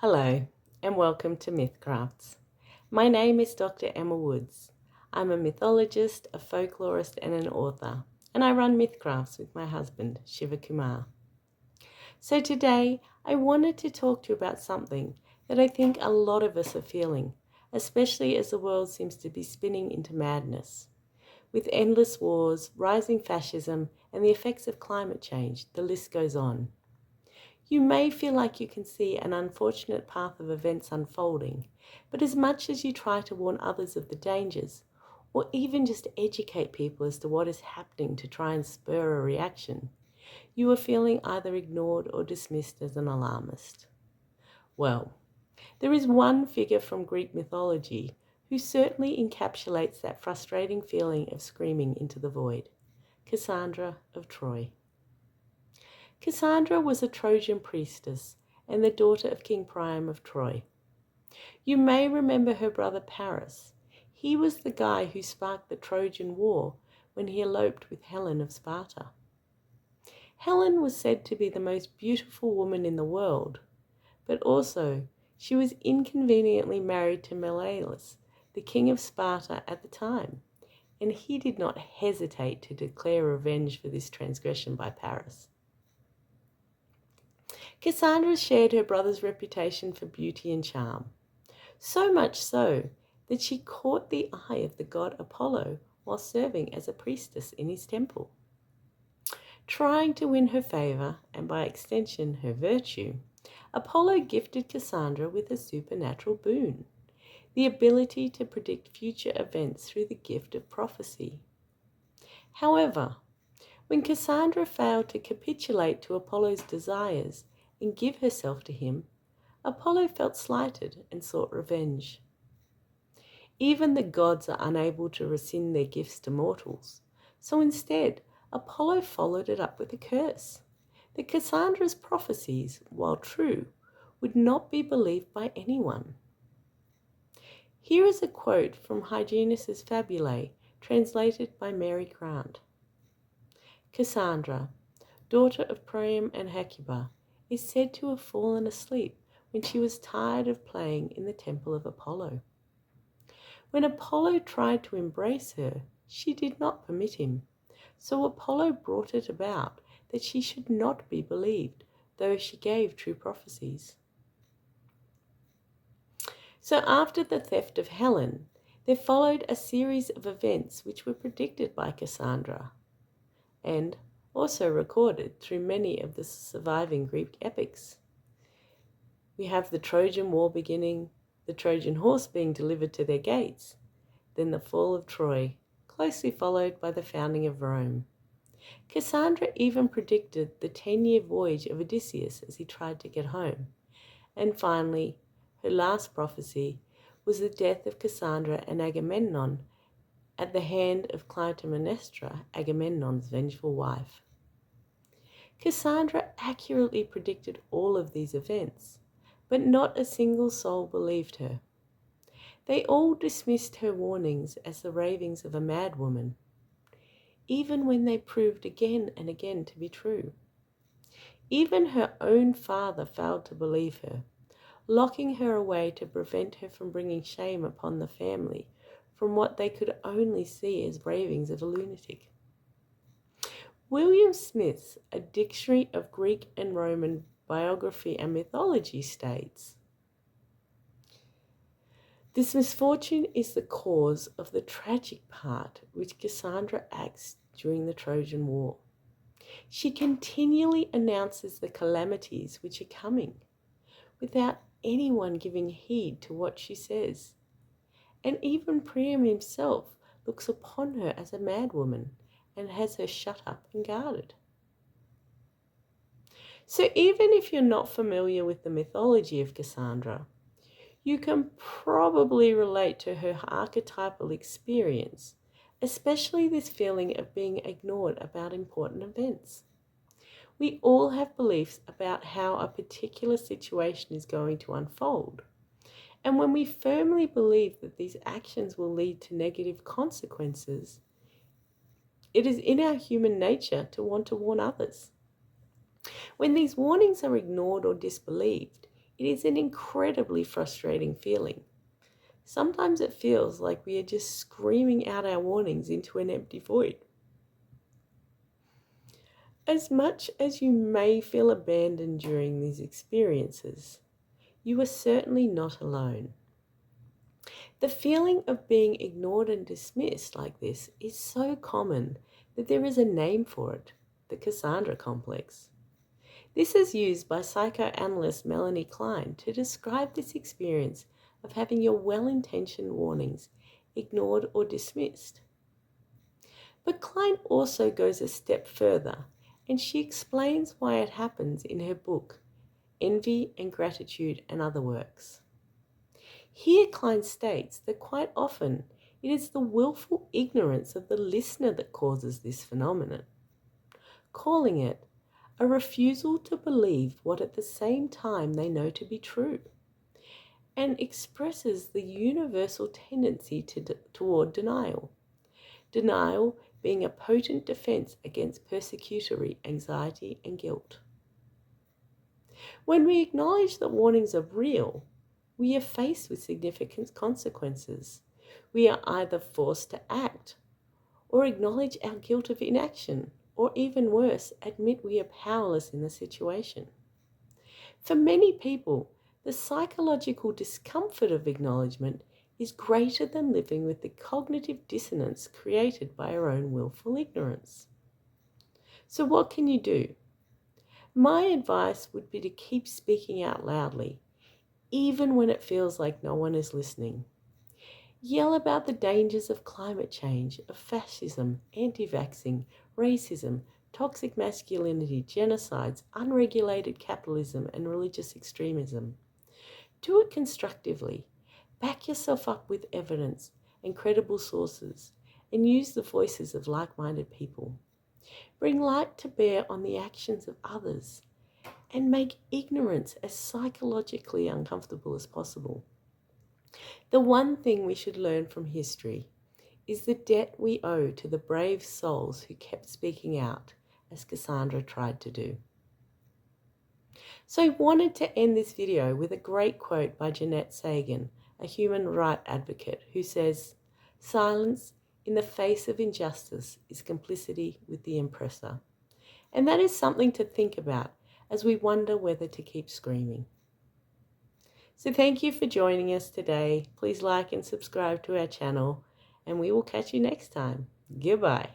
Hello, and welcome to Mythcrafts. My name is Dr. Emma Woods. I'm a mythologist, a folklorist, and an author, and I run Mythcrafts with my husband, Shiva Kumar. So today, I wanted to talk to you about something that I think a lot of us are feeling, especially as the world seems to be spinning into madness. With endless wars, rising fascism, and the effects of climate change, the list goes on. You may feel like you can see an unfortunate path of events unfolding, but as much as you try to warn others of the dangers, or even just educate people as to what is happening to try and spur a reaction, you are feeling either ignored or dismissed as an alarmist. Well, there is one figure from Greek mythology who certainly encapsulates that frustrating feeling of screaming into the void: Cassandra of Troy. Cassandra was a Trojan priestess and the daughter of King Priam of Troy. You may remember her brother Paris. He was the guy who sparked the Trojan War when he eloped with Helen of Sparta. Helen was said to be the most beautiful woman in the world, but also she was inconveniently married to Menelaus, the king of Sparta at the time, and he did not hesitate to declare revenge for this transgression by Paris. Cassandra shared her brother's reputation for beauty and charm, so much so that she caught the eye of the god Apollo while serving as a priestess in his temple. Trying to win her favor, and by extension her virtue, Apollo gifted Cassandra with a supernatural boon: the ability to predict future events through the gift of prophecy. However, when Cassandra failed to capitulate to Apollo's desires and give herself to him, Apollo felt slighted and sought revenge. Even the gods are unable to rescind their gifts to mortals, so instead, Apollo followed it up with a curse that Cassandra's prophecies, while true, would not be believed by anyone. Here is a quote from Hyginus's Fabulae, translated by Mary Grant. Cassandra, daughter of Priam and Hecuba, is said to have fallen asleep when she was tired of playing in the temple of Apollo. When Apollo tried to embrace her, she did not permit him, so Apollo brought it about that she should not be believed, though she gave true prophecies. So after the theft of Helen, there followed a series of events which were predicted by Cassandra, and also recorded through many of the surviving Greek epics. We have the Trojan War beginning, the Trojan horse being delivered to their gates, then the fall of Troy, closely followed by the founding of Rome. Cassandra even predicted the 10-year voyage of Odysseus as he tried to get home. And finally, her last prophecy was the death of Cassandra and Agamemnon at the hand of Clytemnestra, Agamemnon's vengeful wife. Cassandra accurately predicted all of these events, but not a single soul believed her. They all dismissed her warnings as the ravings of a madwoman, even when they proved again and again to be true. Even her own father failed to believe her, locking her away to prevent her from bringing shame upon the family from what they could only see as ravings of a lunatic. William Smith's A Dictionary of Greek and Roman Biography and Mythology states, "This misfortune is the cause of the tragic part which Cassandra acts during the Trojan War. She continually announces the calamities which are coming, without anyone giving heed to what she says. And even Priam himself looks upon her as a madwoman and has her shut up and guarded." So even if you're not familiar with the mythology of Cassandra, you can probably relate to her archetypal experience, especially this feeling of being ignored about important events. We all have beliefs about how a particular situation is going to unfold. And when we firmly believe that these actions will lead to negative consequences, it is in our human nature to want to warn others. When these warnings are ignored or disbelieved, It is an incredibly frustrating feeling. Sometimes it feels like we are just screaming out our warnings into an empty void. As much as you may feel abandoned during these experiences, you are certainly not alone. The feeling of being ignored and dismissed like this is so common that there is a name for it, the Cassandra complex. This is used by psychoanalyst Melanie Klein to describe this experience of having your well-intentioned warnings ignored or dismissed. But Klein also goes a step further, and she explains why it happens in her book, Envy and Gratitude and Other Works. Here Klein states that quite often it is the willful ignorance of the listener that causes this phenomenon, calling it a refusal to believe what at the same time they know to be true, and expresses the universal tendency toward denial. Denial being a potent defense against persecutory anxiety and guilt. When we acknowledge that warnings are real, we are faced with significant consequences. We are either forced to act, or acknowledge our guilt of inaction, or even worse, admit we are powerless in the situation. For many people, the psychological discomfort of acknowledgement is greater than living with the cognitive dissonance created by our own willful ignorance. So what can you do? My advice would be to keep speaking out loudly, even when it feels like no one is listening. Yell about the dangers of climate change, of fascism, anti-vaxxing, racism, toxic masculinity, genocides, unregulated capitalism, and religious extremism. Do it constructively. Back yourself up with evidence and credible sources, and use the voices of like-minded people. Bring light to bear on the actions of others, and make ignorance as psychologically uncomfortable as possible. The one thing we should learn from history is the debt we owe to the brave souls who kept speaking out, as Cassandra tried to do. So I wanted to end this video with a great quote by Jeanette Sagan, a human rights advocate, who says, "Silence in the face of injustice is complicity with the oppressor." And that is something to think about as we wonder whether to keep screaming. So thank you for joining us today. Please like and subscribe to our channel, and we will catch you next time. Goodbye.